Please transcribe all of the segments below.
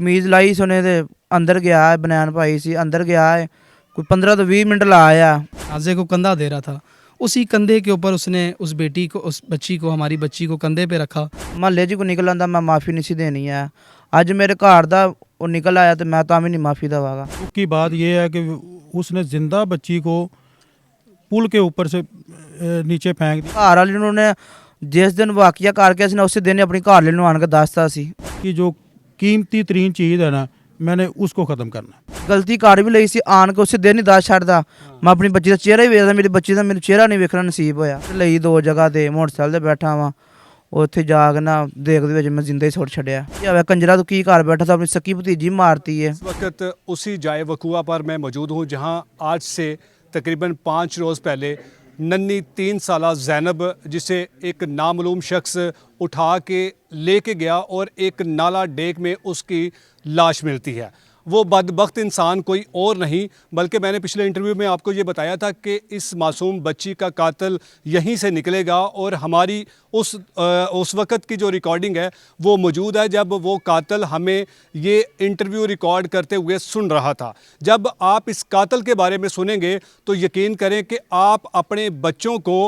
ਕਮੀਜ਼ ਲਾਈ सोने ਦੇ अंदर गया है, बनैन पाई सी अंदर गया है, कोई 15 तो 20 मिनट ला आया। जनाजे को कंधा दे रहा था, उसी कंधे के ऊपर उसने उस बेटी को, उस बच्ची को, हमारी बच्ची को कंधे पे रखा। महल्ले च कोई निकल आंदा मैं माफ़ी नहीं सी देनी है, अज मेरे घर दा वो निकल आया तो मैं तो भी नहीं माफ़ी देवागा। की बात यह है कि उसने जिंदा बच्ची को पुल के ऊपर से नीचे फेंक दिया। घर वाले ने जिस दिन वाकिया करके उसने उस दिन अपनी घर वाले आन के दसता सी कि जो कीमती तरीन चीज़ है ना, मैंने उसको ख़त्म करना। गलती कर भी लई सी, आन के उस दिन ही दस छड्डदा। मैं अपनी बच्ची का चेहरा ही वेखदा, मेरी बच्ची का मेरे चेहरा नहीं वेखना नसीब होया। लई 2 जगह ते मोटरसाइकिल ते बैठा वां, उत्थे जा के ना देखदे विच मैं जिंदा ही सुट छड्डिया। यावे कंजरा तू की घर बैठा था, अपनी सकी भतीजी मारती है। इस वक्त उसी जाए वकूआ पर मैं मौजूद हूँ जहाँ आज से तकरीबन 5 रोज़ पहले नन्ही 3 साला ज़ैनब, जिसे एक नामालूम शख्स उठा के लेके गया और एक नाला डेक में उसकी लाश मिलती है। वो बदबख्त इंसान कोई और नहीं बल्कि मैंने पिछले इंटरव्यू में आपको ये बताया था कि इस मासूम बच्ची का कातिल यहीं से निकलेगा और हमारी उस वक़्त की जो रिकॉर्डिंग है वो मौजूद है जब वो कातिल हमें ये इंटरव्यू रिकॉर्ड करते हुए सुन रहा था। जब आप इस कातिल के बारे में सुनेंगे तो यकीन करें कि आप अपने बच्चों को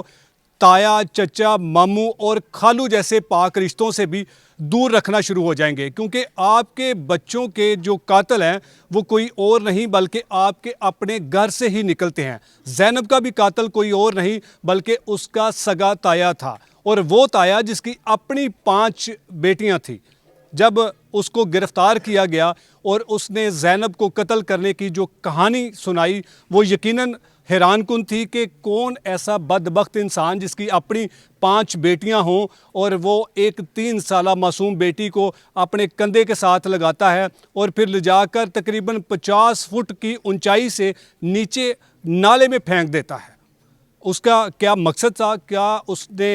ताया, चचा, मामू और खालू जैसे पाक रिश्तों से भी दूर रखना शुरू हो जाएंगे, क्योंकि आपके बच्चों के जो कातिल हैं वो कोई और नहीं बल्कि आपके अपने घर से ही निकलते हैं। ज़ैनब का भी कातिल कोई और नहीं बल्कि उसका सगा ताया था, और वो ताया जिसकी अपनी 5 बेटियां थी। जब उसको गिरफ़्तार किया गया और उसने ज़ैनब को कत्ल करने की जो कहानी सुनाई वो यकीनन हैरान कुन थी कि कौन ऐसा बदबख्त इंसान जिसकी अपनी 5 बेटियां हों और वो एक 3 साला मासूम बेटी को अपने कंधे के साथ लगाता है और फिर ले जाकर तकरीबन 50 फुट की ऊंचाई से नीचे नाले में फेंक देता है। उसका क्या मकसद था? क्या उसने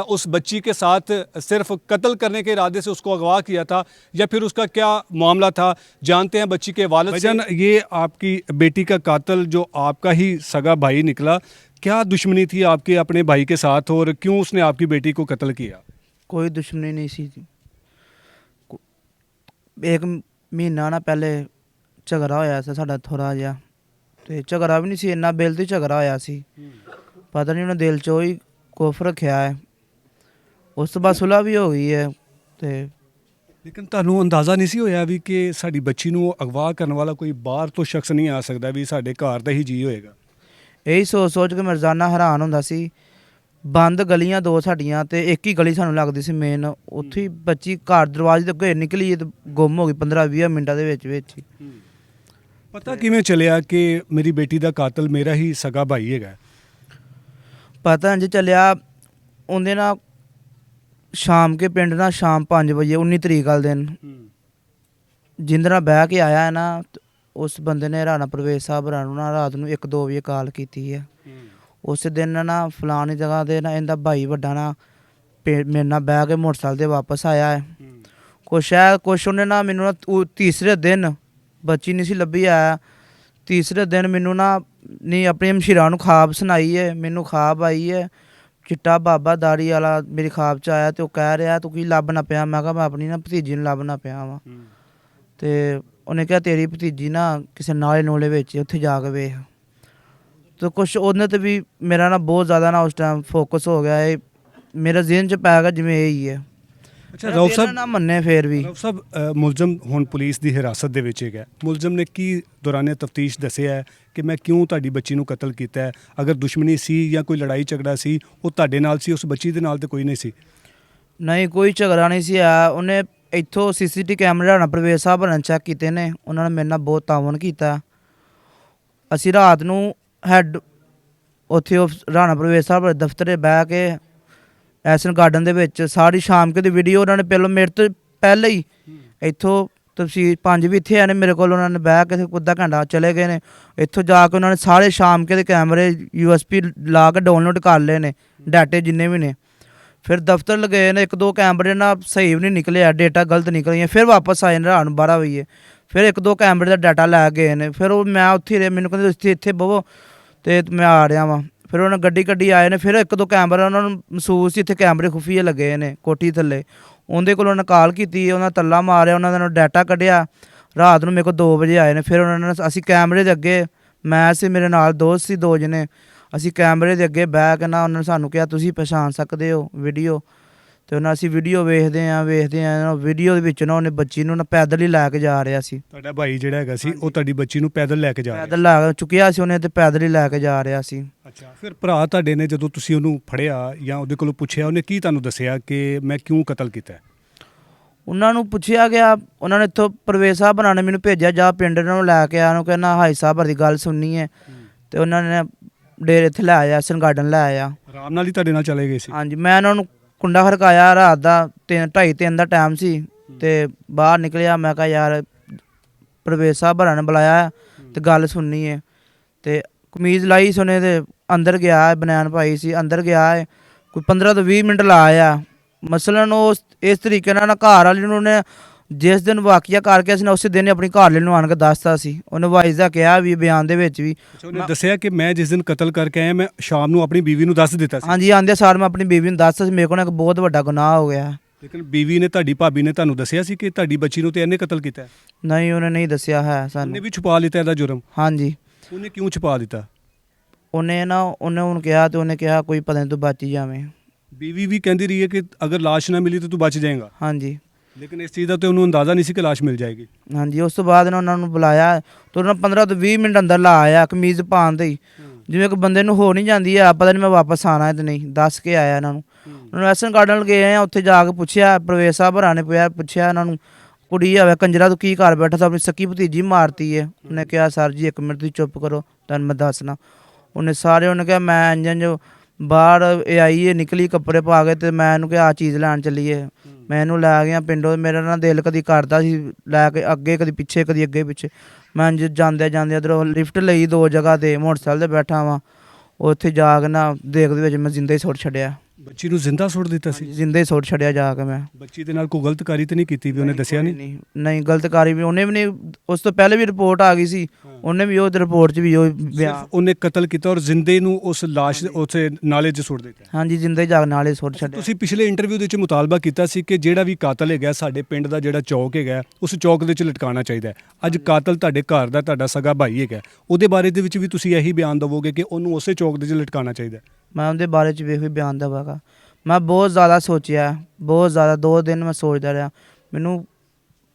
उस बच्ची के साथ सिर्फ कत्ल करने के इरादे से उसको अगवा किया था या फिर उसका क्या मामला था? जानते हैं बच्ची के वालिद से। ये आपकी बेटी का कातिल जो आपका ही सगा भाई निकला, क्या दुश्मनी थी आपके अपने भाई के साथ और क्यों उसने आपकी बेटी को कत्ल किया? कोई दुश्मनी नहीं सी। एक महीना ना पहले झगड़ा होया सी साडा थोड़ा जिहा, ते झगड़ा भी नहीं सी इन्ना, बेल ते झगड़ा होया सी। पता नहीं उन्हें दिल 'ਚ ही कुफ रखा है। उस तो बाद सुलह भी हो गई है। तो लेकिन ਤੁਹਾਨੂੰ ਅੰਦਾਜ਼ਾ नहीं सी होया भी कि साड़ी बच्ची ਨੂੰ ਅਗਵਾ ਕਰਨ ਵਾਲਾ ਕੋਈ ਬਾਹਰ ਤੋਂ ਸ਼ਖਸ ਨਹੀਂ ਆ ਸਕਦਾ ਵੀ ਸਾਡੇ ਘਰ ਦਾ ਹੀ ਜੀ ਹੋਏਗਾ। यही सोच सोच के मैं रोज़ाना हैरान होंदा सी। बंद गलियां 2 साडियां ते एक ही गली सानूं लगदी सी मेन, उत्थे ही बच्ची घर दरवाजे ते अगे निकली ते गुम हो गई 15-20 मिनटां दे विच ही। ਪਤਾ ਕਿਵੇਂ ਚੱਲਿਆ ਕਿ ਮੇਰੀ ਬੇਟੀ ਦਾ ਕਾਤਲ ਮੇਰਾ ਹੀ ਸਗਾ ਭਾਈ ਹੈਗਾ? पता इंज चलिया उंदे ना शाम के पिंड ना शाम 5 बजे 19 तरीक वाले दिन जिंदे नाल बह के आया है ना, उस बंदे ने राणा परवेज साहब रानू ना रात नूं 1-2 बजे कॉल की है। उस दिन ना फलानी जगह दे ना इनका भाई वड्डा ना मेरे नाल बह के मोटरसाइकिल से वापस आया है। कुछ उन्हें ना मैनू ना तीसरे दिन बच्ची नहीं सी लभी आया, तीसरे दिन मैनू ना नहीं अपनी मशीरा नूं ख्वाब सुनाई है। मैनू ख्वाब आई है चिट्टा बाबा दाड़ी वाला मेरी ख्वाब च आया, तो वह कह रहा तू की लभना पिया? मैं कहा मैं अपनी ना भतीजी नूं लभना पिया वा। तो उन्हें कहा तेरी भतीजी ना किसी नाले नूले विच उत्थे जाके वेख। तो कुछ उन्हें तो भी मेरा ना बहुत ज़्यादा ना उस टाइम फोकस हो गया है, मेरे जहन च पै गया जिवें यही है। ਅੱਛਾ ਰੌਫ ਸਾਹਿਬ, ना मन्ने फिर भी ਰੌਫ ਸਾਹਿਬ ਮੁਲਜ਼ਮ ਹੁਣ ਪੁਲਿਸ ਦੀ ਹਿਰਾਸਤ ਦੇ ਵਿੱਚ ਹੈਗਾ। ਮੁਲਜ਼ਮ ਨੇ ਕੀ ਦੌਰਾਨੇ ਤਫਤੀਸ਼ ਦੱਸਿਆ ਹੈ ਕਿ ਮੈਂ ਕਿਉਂ ਤੁਹਾਡੀ ਬੱਚੀ ਨੂੰ ਕਤਲ ਕੀਤਾ ਹੈ? ਅਗਰ ਦੁਸ਼ਮਣੀ ਸੀ ਜਾਂ ਕੋਈ ਲੜਾਈ ਝਗੜਾ ਸੀ ਉਹ ਤੁਹਾਡੇ ਨਾਲ ਸੀ, ਉਸ ਬੱਚੀ ਦੇ ਨਾਲ ਤੇ ਕੋਈ ਨਹੀਂ ਸੀ? नहीं कोई झगड़ा नहीं सी आया। उन्हें इत्थों CCTV कैमरे राणा परवेज साहब ने चैक कीते ने, उन्होंने मेरे नाल बहुत तावन किया। असी रात नूं हैड उत्थे राणा परवेज साहब दे दफ्तर बह के एसन गार्डन दे विच सारी शाम के दी वीडियो उन्होंने पहले मेरे तो पहले ही इत्थों तहसील 5 भी इत्थे आने मेरे को, उन्होंने बह के अद्धा घंटा चले गए ने। इत्थों जाके उन्होंने सारे शाम के कैमरे USB ला के डाउनलोड कर ले ने, डाटे जिन्ने भी ने। फिर दफ्तर लगे ने 1-2 कैमरे ना सही भी नहीं निकले, डेटा गलत निकलियाँ। फिर वापस आए ने रात 12 बजे, फिर 1-2 कैमरे का डाटा लै गए ने। फिर मैं उत्थे रहे, मैनू कहते इत्थे बवो, तो मैं आ रहा वा। ਫਿਰ ਉਹਨਾਂ ਗੱਡੀ ਕੱਢੀ ਆਏ ਨੇ, ਫਿਰ ਇੱਕ ਦੋ ਕੈਮਰਾ ਉਹਨਾਂ ਨੂੰ ਮਹਿਸੂਸ ਸੀ ਇੱਥੇ ਕੈਮਰੇ ਖੁਫੀਏ ਲੱਗੇ ਨੇ ਕੋਠੀ ਥੱਲੇ, ਉਹਦੇ ਕੋਲ ਉਹਨਾਂ ਕਾਲ ਕੀਤੀ, ਉਹਨਾਂ ਤੱਲਾ ਮਾਰਿਆ, ਉਹਨਾਂ ਦਾ ਡਾਟਾ ਕੱਢਿਆ। ਰਾਤ ਨੂੰ ਮੇਰੇ ਕੋਲ 2 ਵਜੇ ਆਏ ਨੇ, ਫਿਰ ਉਹਨਾਂ ਨੇ ਅਸੀਂ ਕੈਮਰੇ ਦੇ ਅੱਗੇ, ਮੈਂ ਸੀ ਮੇਰੇ ਨਾਲ ਦੋਸਤ ਸੀ 2 ਜਣੇ, ਅਸੀਂ ਕੈਮਰੇ ਦੇ ਅੱਗੇ ਬਹਿ ਕੇ ਨਾ ਉਹਨਾਂ ਨੇ ਸਾਨੂੰ ਕਿਹਾ ਤੁਸੀਂ ਪਛਾਣ ਸਕਦੇ ਹੋ ਵੀਡੀਓ, ਤੇ ਉਹਨਾਂ ਅਸੀਂ ਵੀਡੀਓ ਵੇਖਦੇ ਆ ਵੀਡੀਓ ਦੇ ਵਿੱਚ ਨਾ ਉਹਨੇ ਬੱਚੀ ਨੂੰ ਨਾ ਪੈਦਲ ਹੀ ਲੈ ਕੇ ਜਾ ਰਿਹਾ ਸੀ, ਤੁਹਾਡਾ ਭਾਈ ਜਿਹੜਾ ਹੈਗਾ ਸੀ ਉਹ ਤੁਹਾਡੀ ਬੱਚੀ ਨੂੰ ਪੈਦਲ ਲੈ ਕੇ ਜਾ ਰਿਹਾ ਪੈਦਲ ਲੈ ਚੁੱਕਿਆ ਸੀ ਉਹਨੇ ਤੇ ਪੈਦਲ ਹੀ ਲੈ ਕੇ ਜਾ ਰਿਹਾ ਸੀ। ਅੱਛਾ, ਫਿਰ ਭਰਾ ਤੁਹਾਡੇ ਨੇ ਜਦੋਂ ਤੁਸੀਂ ਉਹਨੂੰ ਫੜਿਆ ਜਾਂ ਉਹਦੇ ਕੋਲੋਂ ਪੁੱਛਿਆ, ਉਹਨੇ ਕੀ ਤੁਹਾਨੂੰ ਦੱਸਿਆ ਕਿ ਮੈਂ ਕਿਉਂ ਕਤਲ ਕੀਤਾ? ਉਹਨਾਂ ਨੂੰ ਪੁੱਛਿਆ ਗਿਆ, ਉਹਨਾਂ ਨੇ ਇੱਥੋਂ ਪ੍ਰਵੇਸ਼ ਸਾਹਿਬ ਬਣਾਉਣੇ ਮੈਨੂੰ ਭੇਜਿਆ, ਜਾ ਪਿੰਡ ਨੂੰ ਲੈ ਕੇ ਆ, ਉਹਨੂੰ ਕਹਿੰਦਾ ਹਾਈ ਸਾਹਿਬ ਦੀ ਗੱਲ ਸੁਣਨੀ ਹੈ, ਤੇ ਉਹਨਾਂ ਨੇ ਡੇਰੇ ਇੱਥੇ ਲੈ ਆਇਆ, ਐਸਨ ਗਾਰਡਨ ਲੈ ਆਇਆ। ਆਰਾਮ ਨਾਲ ਹੀ ਤੁਹਾਡੇ ਨਾਲ ਚਲੇ ਗਏ ਸੀ? ਹਾਂਜੀ, ਮੈਂ ਉਹਨਾਂ ਨੂੰ ਕੁੰਡਾ ਖੜਕਾਇਆ, ਰਾਤ ਦਾ 2:30-3 ਦਾ ਟਾਈਮ ਸੀ, ਤੇ ਬਾਹਰ ਨਿਕਲਿਆ, ਮੈਂ ਕਿਹਾ ਯਾਰ ਪ੍ਰਵੇਸ਼ ਸਾਹਿਬ ਭਰਾ ਨੇ ਬੁਲਾਇਆ ਤੇ ਗੱਲ ਸੁਣਨੀ ਹੈ, ਤੇ ਕਮੀਜ਼ ਲਾਈ ਸੋਨੇ ਦੇ ਅੰਦਰ ਗਿਆ, ਬਨੈਣ ਪਾਈ ਸੀ, ਅੰਦਰ ਗਿਆ ਹੈ, ਕੋਈ 15 ਤੋਂ 20 ਮਿੰਟ ਲਾ ਆਇਆ। ਮਸਲਨ ਉਹ ਇਸ ਤਰੀਕੇ ਨਾਲ ਘਰ ਵਾਲੀ ਨੂੰ ਉਹਨੇ ਜਿਸ ਦਿਨ ਵਾਕਿਆ ਕਰਕੇ ਅਸੀਂ ਉਸੇ ਦਿਨ ਹੀ ਆਪਣੀ ਘਰ ਵਾਲੀ ਨੂੰ ਆਣ ਕੇ ਦੱਸਤਾ ਸੀ, ਉਹਨੇ ਵਾਈਜ਼ ਦਾ ਕਿਹਾ ਵੀ ਬਿਆਨ ਦੇ ਵਿੱਚ ਵੀ। ਉਹਨੇ ਦੱਸਿਆ ਕਿ ਮੈਂ ਜਿਸ ਦਿਨ ਕਤਲ ਕਰਕੇ ਆਇਆ ਮੈਂ ਸ਼ਾਮ ਨੂੰ ਆਪਣੀ ਬੀਵੀ ਨੂੰ ਦੱਸ ਦਿੱਤਾ ਸੀ? ਹਾਂਜੀ, ਆਂਦੇ ਸਾਰ ਮੈਂ ਆਪਣੀ ਬੀਵੀ ਨੂੰ ਦੱਸਤਾ ਸੀ, ਮੇਰੇ ਕੋਲ ਇੱਕ ਬਹੁਤ ਵੱਡਾ ਗੁਨਾਹ ਹੋ ਗਿਆ। ਲੇਕਿਨ ਬੀਵੀ ਨੇ, ਤੁਹਾਡੀ ਭਾਬੀ ਨੇ ਤੁਹਾਨੂੰ ਦੱਸਿਆ ਸੀ ਕਿ ਤੁਹਾਡੀ ਬੱਚੀ ਨੂੰ ਤੇ ਇਹਨੇ ਕਤਲ ਕੀਤਾ ਹੈ? ਨਹੀਂ, ਉਹਨੇ ਨਹੀਂ ਦੱਸਿਆ ਹੈ ਉਹਨੇ ਸਾਨੂੰ। ਵੀ ਛੁਪਾ ਲਿੱਤਾ ਇਹਦਾ ਜੁਰਮ? ਹਾਂਜੀ, ਉਹਨੇ ਕਿਉਂ ਛੁਪਾ ਦਿੱਤਾ? ਉਹਨੇ ਹੁਣ ਕਿਹਾ, ਤੇ ਉਹਨੇ ਕਿਹਾ ਕੋਈ ਪਤਾ ਨਹੀਂ ਤੂੰ ਬਚ ਹੀ ਜਾਵੇਂ। ਬੀਵੀ ਵੀ ਕਹਿੰਦੀ ਰਹੀ ਹੈ ਕਿ ਅਗਰ ਲਾਸ਼ ਨਾ ਮਿਲੀ ਤਾਂ ਤੂੰ ਬਚ ਜਾਏਗਾ, ਹਾਂਜੀ ਲੇਕਿਨ ਇਸ ਚੀਜ਼ ਦਾ ਤੇ ਉਹਨੂੰ ਅੰਦਾਜ਼ਾ ਨਹੀਂ ਸੀ ਕਿ ਲਾਸ਼ ਮਿਲ ਜਾਏਗੀ। ਹਾਂਜੀ, ਉਸ ਤੋਂ ਬਾਅਦ ਨਾ ਉਹਨਾਂ ਨੂੰ ਬੁਲਾਇਆ, ਤੇ ਉਹਨਾਂ 15 ਤੋਂ 20 ਮਿੰਟ ਅੰਦਰ ਲਾ ਆਇਆ ਕਮੀਜ਼ ਪਾਉਣ ਦੇ ਹੀ, ਜਿਵੇਂ ਕਿ ਬੰਦੇ ਨੂੰ ਹੋ ਨਹੀਂ ਜਾਂਦੀ ਆ ਪਤਾ ਨਹੀਂ ਮੈਂ ਵਾਪਸ ਆਣਾ ਤੇ ਨਹੀਂ, ਦੱਸ ਕੇ ਆਇਆ ਇਹਨਾਂ ਨੂੰ। ਉਹਨਾਂ ਨੂੰ ਐਸਨ ਗਾਰਡਨ ਗਏ ਆ, ਉੱਥੇ ਜਾ ਕੇ ਪੁੱਛਿਆ, ਪ੍ਰਵੇਸ਼ ਸਾਹਿਬ ਹਰਾਂ ਨੇ ਪੁੱਛਿਆ ਇਹਨਾਂ ਨੂੰ, ਕੁੜੀ ਆਵੇ ਕੰਜਰਾ ਤੂੰ ਕੀ ਘਰ ਬੈਠਾ, ਤਾਂ ਆਪਣੀ ਸਕੀ ਭਤੀਜੀ ਮਾਰਤੀ ਹੈ। ਉਹਨੇ ਕਿਹਾ ਸਰ ਜੀ 1 ਮਿੰਟ ਤੁਸੀਂ ਚੁੱਪ ਕਰੋ, ਤੁਹਾਨੂੰ ਮੈਂ ਦੱਸਣਾ। ਉਹਨੇ ਉਹਨੇ ਕਿਹਾ ਮੈਂ ਇੰਜਨ ਜੋ ਬਾਹਰ ਇਹ ਆਈ ਹੈ ਨਿਕਲੀ ਕੱਪੜੇ ਪਾ ਕੇ, ਤੇ ਮੈਂ ਇਹਨੂੰ ਕਿਹਾ ਆਹ ਚੀਜ਼ ਲੈਣ ਚੱਲੀਏ, ਮੈਂ ਇਹਨੂੰ ਲੈ ਗਿਆ ਪਿੰਡੋਂ। ਮੇਰਾ ਨਾ ਦਿਲ ਕਦੀ ਕਰਦਾ ਸੀ ਲੈ ਕੇ ਅੱਗੇ, ਕਦੀ ਪਿੱਛੇ, ਕਦੀ ਅੱਗੇ ਪਿੱਛੇ। ਮੈਂ ਜਾਂਦੇ ਉੱਧਰੋਂ ਲਿਫਟ ਲਈ 2 ਜਗ੍ਹਾ 'ਤੇ, ਮੋਟਰਸਾਈਕਲ 'ਤੇ ਬੈਠਾ ਵਾਂ, ਉੱਥੇ ਜਾ ਕੇ ਨਾ ਦੇਖ ਦੇ ਵਿੱਚ ਮੈਂ ਜ਼ਿੰਦਾ ਹੀ ਸੁੱਟ ਛੱਡਿਆ। ਬੱਚੀ ਨੂੰ ਜ਼ਿੰਦਾ ਸੁੱਟ ਦਿੱਤਾ ਸੀ? ਜ਼ਿੰਦਾ ਹੀ ਸੁੱਟ ਛੱਡਿਆ ਜਾ ਕੇ ਮੈਂ। ਬੱਚੀ ਦੇ ਨਾਲ ਕੋਈ ਗਲਤਕਾਰੀ ਤਾਂ ਨਹੀਂ ਕੀਤੀ ਵੀ ਉਹਨੇ ਦੱਸਿਆ ਨਹੀਂ? ਨਹੀਂ ਗਲਤਕਾਰੀ ਵੀ ਉਹਨੇ ਵੀ ਨਹੀਂ, ਉਸ ਤੋਂ ਪਹਿਲੇ ਵੀ ਰਿਪੋਰਟ ਆ ਗਈ ਸੀ, ਉਹਨੇ ਵੀ ਉਹ ਰਿਪੋਰਟ 'ਚ ਵੀ ਉਹ ਬਿਆਨ। ਉਹਨੇ ਕਤਲ ਕੀਤਾ ਔਰ ਜ਼ਿੰਦੇ ਨੂੰ ਉਸ ਲਾਸ਼ ਉਸੇ ਨਾਲੇ 'ਚ ਸੁੱਟ ਦਿੱਤਾ? ਹਾਂਜੀ, ਜ਼ਿੰਦਾ ਹੀ ਜਾ ਕੇ ਨਾਲੇ ਸੁੱਟ ਛੱਡਿਆ। ਤੁਸੀਂ ਪਿਛਲੇ ਇੰਟਰਵਿਊ ਦੇ ਵਿੱਚ ਮੁਤਾਲਬਾ ਕੀਤਾ ਸੀ ਕਿ ਜਿਹੜਾ ਵੀ ਕਾਤਲ ਹੈਗਾ ਸਾਡੇ ਪਿੰਡ ਦਾ ਜਿਹੜਾ ਚੌਕ ਹੈਗਾ ਉਸ ਚੌਕ ਦੇ ਵਿੱਚ ਲਟਕਾਉਣਾ ਚਾਹੀਦਾ ਹੈ। ਅੱਜ ਕਾਤਲ ਤੁਹਾਡੇ ਘਰ ਦਾ ਤੁਹਾਡਾ ਸਗਾ ਭਾਈ ਹੈਗਾ, ਉਹਦੇ ਬਾਰੇ ਦੇ ਵਿੱਚ ਵੀ ਤੁਸੀਂ ਇਹੀ ਬਿਆਨ ਦਵੋਗੇ ਕਿ ਉਹਨੂੰ ਉਸੇ ਚੌਕ ਦੇ ਵਿੱਚ ਲਟਕਾਉਣਾ ਚਾਹੀਦਾ? ਮੈਂ ਉਹਦੇ ਬਾਰੇ 'ਚ ਵੀ ਇਹੋ ਬਿਆਨ ਦੇਵਾਂਗਾ। ਮੈਂ ਬਹੁਤ ਜ਼ਿਆਦਾ ਸੋਚਿਆ, ਬਹੁਤ ਜ਼ਿਆਦਾ, 2 ਦਿਨ ਮੈਂ ਸੋਚਦਾ ਰਿਹਾ,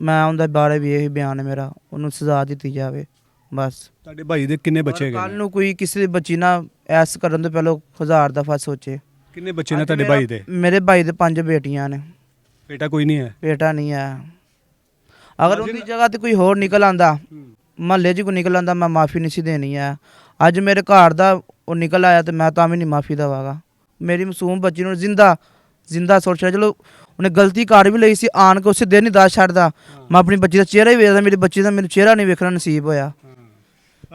ਮੈਂ ਉਹਦੇ ਬਾਰੇ ਵੀ ਇਹੀ ਬਿਆਨ ਹੈ ਮੇਰਾ, ਉਹਨੂੰ ਸਜ਼ਾ ਦਿੱਤੀ ਜਾਵੇ ਬਸ। ਤੁਹਾਡੇ ਭਾਈ ਦੇ ਕਿੰਨੇ ਬੱਚੇ ਹੈਗੇ? ਕੱਲ ਨੂੰ ਕੋਈ ਕਿਸੇ ਦੀ ਬੱਚੀ ਨਾ ਐਸ ਕਰਨ ਤੋਂ ਪਹਿਲਾਂ 1000 ਦਫਾ ਸੋਚੇ। ਕਿੰਨੇ ਬੱਚੇ ਨੇ ਤੁਹਾਡੇ ਭਾਈ ਦੇ? ਮੇਰੇ ਭਾਈ ਦੇ 5 ਬੇਟੀਆਂ ਨੇ। ਬੇਟਾ ਕੋਈ ਨਹੀਂ ਹੈ? ਬੇਟਾ ਨਹੀਂ ਹੈ। ਅਗਰ ਉਹਦੀ ਜਗ੍ਹਾ ਤੇ ਕੋਈ ਹੋਰ ਨਿਕਲ ਆਂਦਾ, ਮਹੱਲੇ 'ਚ ਕੋਈ ਨਿਕਲ ਆਂਦਾ, ਮੈਂ ਮਾਫੀ ਨਹੀਂ ਸੀ ਦੇਣੀ ਹੈ। ਅੱਜ ਮੇਰੇ ਘਰ ਦਾ ਉਹ ਨਿਕਲ ਆਇਆ ਤੇ ਮੈਂ ਤਾਂ ਵੀ ਨਹੀਂ ਮਾਫੀ ਦੇਵਾਂਗਾ। ਮੇਰੀ ਮਾਸੂਮ ਬੱਚੀ ਨੂੰ ਜ਼ਿੰਦਾ ਸੁੱਟ ਛੱਡਿਆ। ਚਲੋ ਉਹਨੇ ਗਲਤੀ ਕਰ ਵੀ ਲਈ ਸੀ, ਆਣ ਕੇ ਉਸੇ ਦਿਨ ਹੀ ਦੱਸ ਛੱਡਦਾ, ਮੈਂ ਆਪਣੀ ਬੱਚੀ ਦਾ ਚਿਹਰਾ ਹੀ ਵੇਖਦਾ, ਮੇਰੀ ਬੱਚੀ ਦਾ ਮੈਨੂੰ ਚਿਹਰਾ नहीं देखना नसीब होया।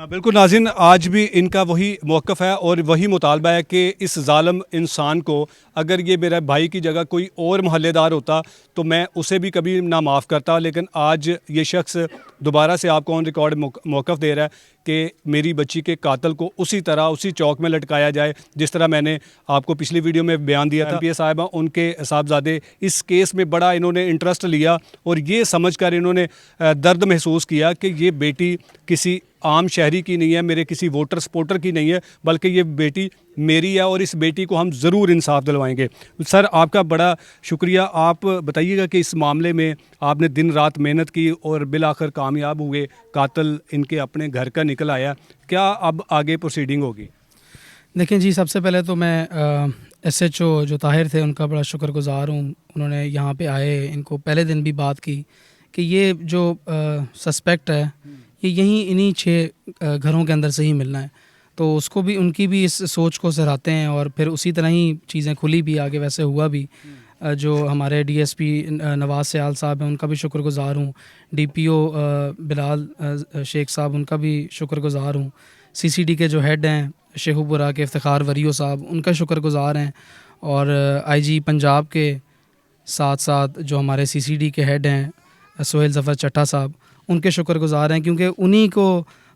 बिल्कुल नाज़रीन, आज भी इनका वही मौक़िफ़ है और वही मुतालबा है कि इस ज़ालिम इंसान को, अगर ये मेरा भाई की जगह कोई और महल्लेदार होता तो मैं उसे भी कभी ना माफ़ करता, लेकिन आज ये शख्स दोबारा से आपको ऑन रिकॉर्ड मौक़िफ़ दे रहा है कि मेरी बच्ची के कातिल को उसी तरह उसी चौक में लटकाया जाए जिस तरह मैंने आपको पिछली वीडियो में बयान दिया था। MP साहिबा उनके साहबजादे इस केस में बड़ा इन्होंने इंटरेस्ट लिया और ये समझकर इन्होंने दर्द महसूस किया कि ये बेटी किसी आम शहरी की नहीं है, मेरे किसी वोटर सपोर्टर की नहीं है, बल्कि ये बेटी मेरी है और इस बेटी को हम ज़रूर इंसाफ दिलवाएंगे। सर आपका बड़ा शुक्रिया। आप बताइएगा कि इस मामले में आपने दिन रात मेहनत की और बिल आखिर कामयाब हुए, कातिल इनके अपने घर का निकल आया, क्या अब आगे प्रोसीडिंग होगी? देखिए जी, सबसे पहले तो मैं SHO जो ताहिर थे उनका बड़ा शुक्रगुजार हूँ। उन्होंने यहाँ पे आए, इनको पहले दिन भी बात की कि ये जो सस्पेक्ट है ये यहीं इन्हीं 6 घरों के अंदर से ही मिलना है, तो उसको भी, उनकी भी इस सोच को सराहते हैं और फिर उसी तरह ही चीज़ें खुली भी आगे, वैसे हुआ भी। जो हमारे DSP नवाज सयाल साहब हैं उनका भी शुक्रगुजार हूँ, DPO बिलाल शेख साहब उनका भी शुक्रगुजार हूँ, CCD के जो हेड हैं शेखुपुरा के इफ्तिखार वरियो साहब उनका शुक्रगुजार हैं, और IG पंजाब के साथ साथ जो हमारे CCD के हेड हैं सोहेल ज़फ़र चट्टा साहब उनके शुक्रगुजार हैं, क्योंकि उन्हीं को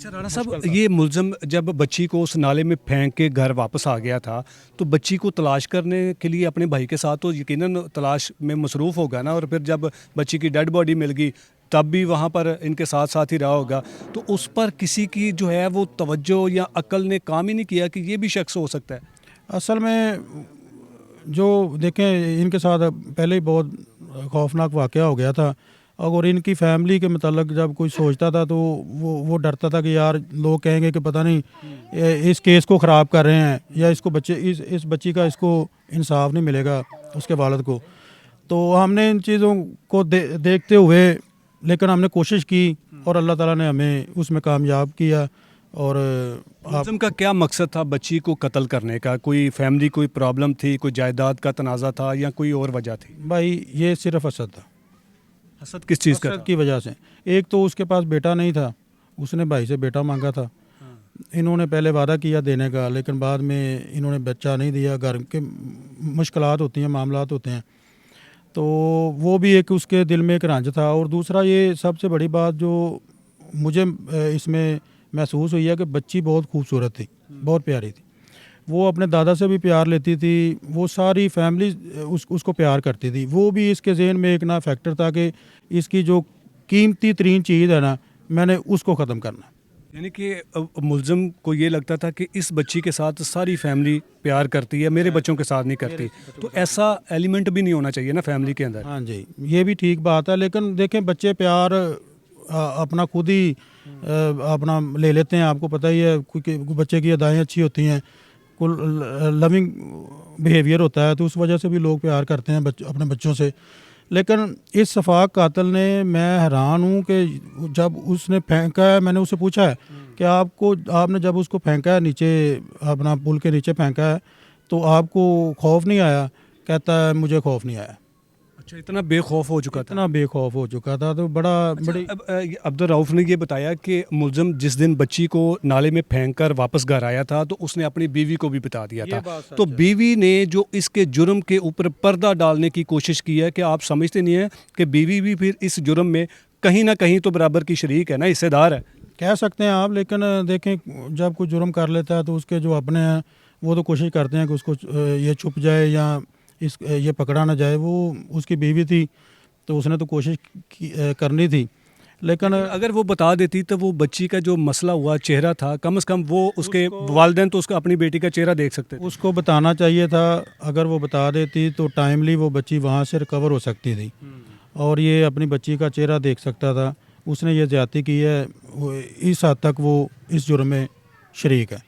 अच्छा राणा साहब, ये मुलज़म जब बच्ची को उस नाले में फेंक के घर वापस आ गया था तो बच्ची को तलाश करने के लिए अपने भाई के साथ तो यकीनन तलाश में मसरूफ़ होगा ना, और फिर जब बच्ची की डेड बॉडी मिल गई तब भी वहाँ पर इनके साथ साथ ही रहा होगा, तो उस पर किसी की जो है वो तवज्जो या अक्ल ने काम ही नहीं किया कि ये भी शख्स हो सकता है। असल में जो देखें इनके साथ पहले ही बहुत खौफनाक वाक़या हो गया था, और इनकी फैमिली के मतलब जब कोई सोचता था तो वो डरता था कि यार लोग कहेंगे कि पता नहीं इस केस को ख़राब कर रहे हैं, या इसको बच्चे इस बच्ची का इसको इंसाफ नहीं मिलेगा उसके वालिद को। तो हमने इन चीज़ों को देखते हुए लेकिन हमने कोशिश की और अल्लाह ताला ने हमें उसमें कामयाब किया। और मुलज़म का क्या मकसद था बच्ची को कत्ल करने का? कोई फैमिली कोई प्रॉब्लम थी, कोई जायदाद का तनाज़ा था या कोई और वजह थी? भाई ये सिर्फ हसद था। हसद किस चीज़ का हसद था? की वजह से, एक तो उसके पास बेटा नहीं था, उसने भाई से बेटा मांगा था। इन्होंने पहले वादा किया देने का, लेकिन बाद में इन्होंने बच्चा नहीं दिया। घर के मुश्किलात होती हैं, मामलात होते हैं, तो वो भी एक उसके दिल में एक रंज था। और दूसरा ये सबसे बड़ी बात जो मुझे इसमें महसूस हुई है कि बच्ची बहुत खूबसूरत थी, बहुत प्यारी थी। वो अपने दादा से भी प्यार लेती थी, वो सारी फैमिली उसको प्यार करती थी। वो भी इसके ज़हन में एक ना फैक्टर था कि इसकी जो कीमती तरीन चीज़ है ना, मैंने उसको ख़त्म करना। यानी कि मुलज़म को ये लगता था कि इस बच्ची के साथ सारी फैमिली प्यार करती है, मेरे बच्चों के साथ नहीं करती, तो ऐसा एलिमेंट भी नहीं होना चाहिए ना फैमिली के अंदर। हाँ जी, ये भी ठीक बात है, लेकिन देखें बच्चे प्यार अपना खुद ही अपना ले लेते हैं। आपको पता ही है कोई बच्चे की अदाएँ अच्छी होती हैं, कुल लविंग बिहेवियर होता है, तो उस वजह से भी लोग प्यार करते हैं अपने बच्चों से। लेकिन इस शफाक कातिल ने, मैं हैरान हूँ कि जब उसने फेंका है, मैंने उससे पूछा है कि आपने जब उसको फेंका है नीचे, अपना पुल के नीचे फेंका है, तो आपको खौफ नहीं आया? कहता है मुझे खौफ नहीं आया। अच्छा, इतना बेखौफ हो चुका था। इतना बेखौफ हो चुका था, तो बड़ी अब अब्दुल रऊफ़ ने ये बताया कि मुलज़म जिस दिन बच्ची को नाले में फेंक कर वापस घर आया था तो उसने अपनी बीवी को भी बता दिया था, तो बीवी ने जो इसके जुर्म के ऊपर पर्दा डालने की कोशिश की है कि आप समझते नहीं हैं कि बीवी भी फिर इस जुर्म में कहीं ना कहीं तो बराबर की शरीक है ना, हिस्सेदार है। कह सकते हैं आप, लेकिन देखें जब कोई जुर्म कर लेता है तो उसके जो अपने हैं वो तो कोशिश करते हैं कि उसको ये छुप जाए या ये पकड़ा ना जाए। वो उसकी बीवी थी तो उसने तो कोशिश करनी थी, लेकिन अगर वो बता देती तो वो बच्ची का जो मसला हुआ चेहरा था, कम से कम वो उसके वालिदैन तो उसका अपनी बेटी का चेहरा देख सकते थे। उसको बताना चाहिए था। अगर वो बता देती तो टाइमली वो बच्ची वहाँ से रिकवर हो सकती थी और ये अपनी बच्ची का चेहरा देख सकता था। उसने ये ज़्यादती की है, इस हद तक वो इस जुर्म में शरीक है।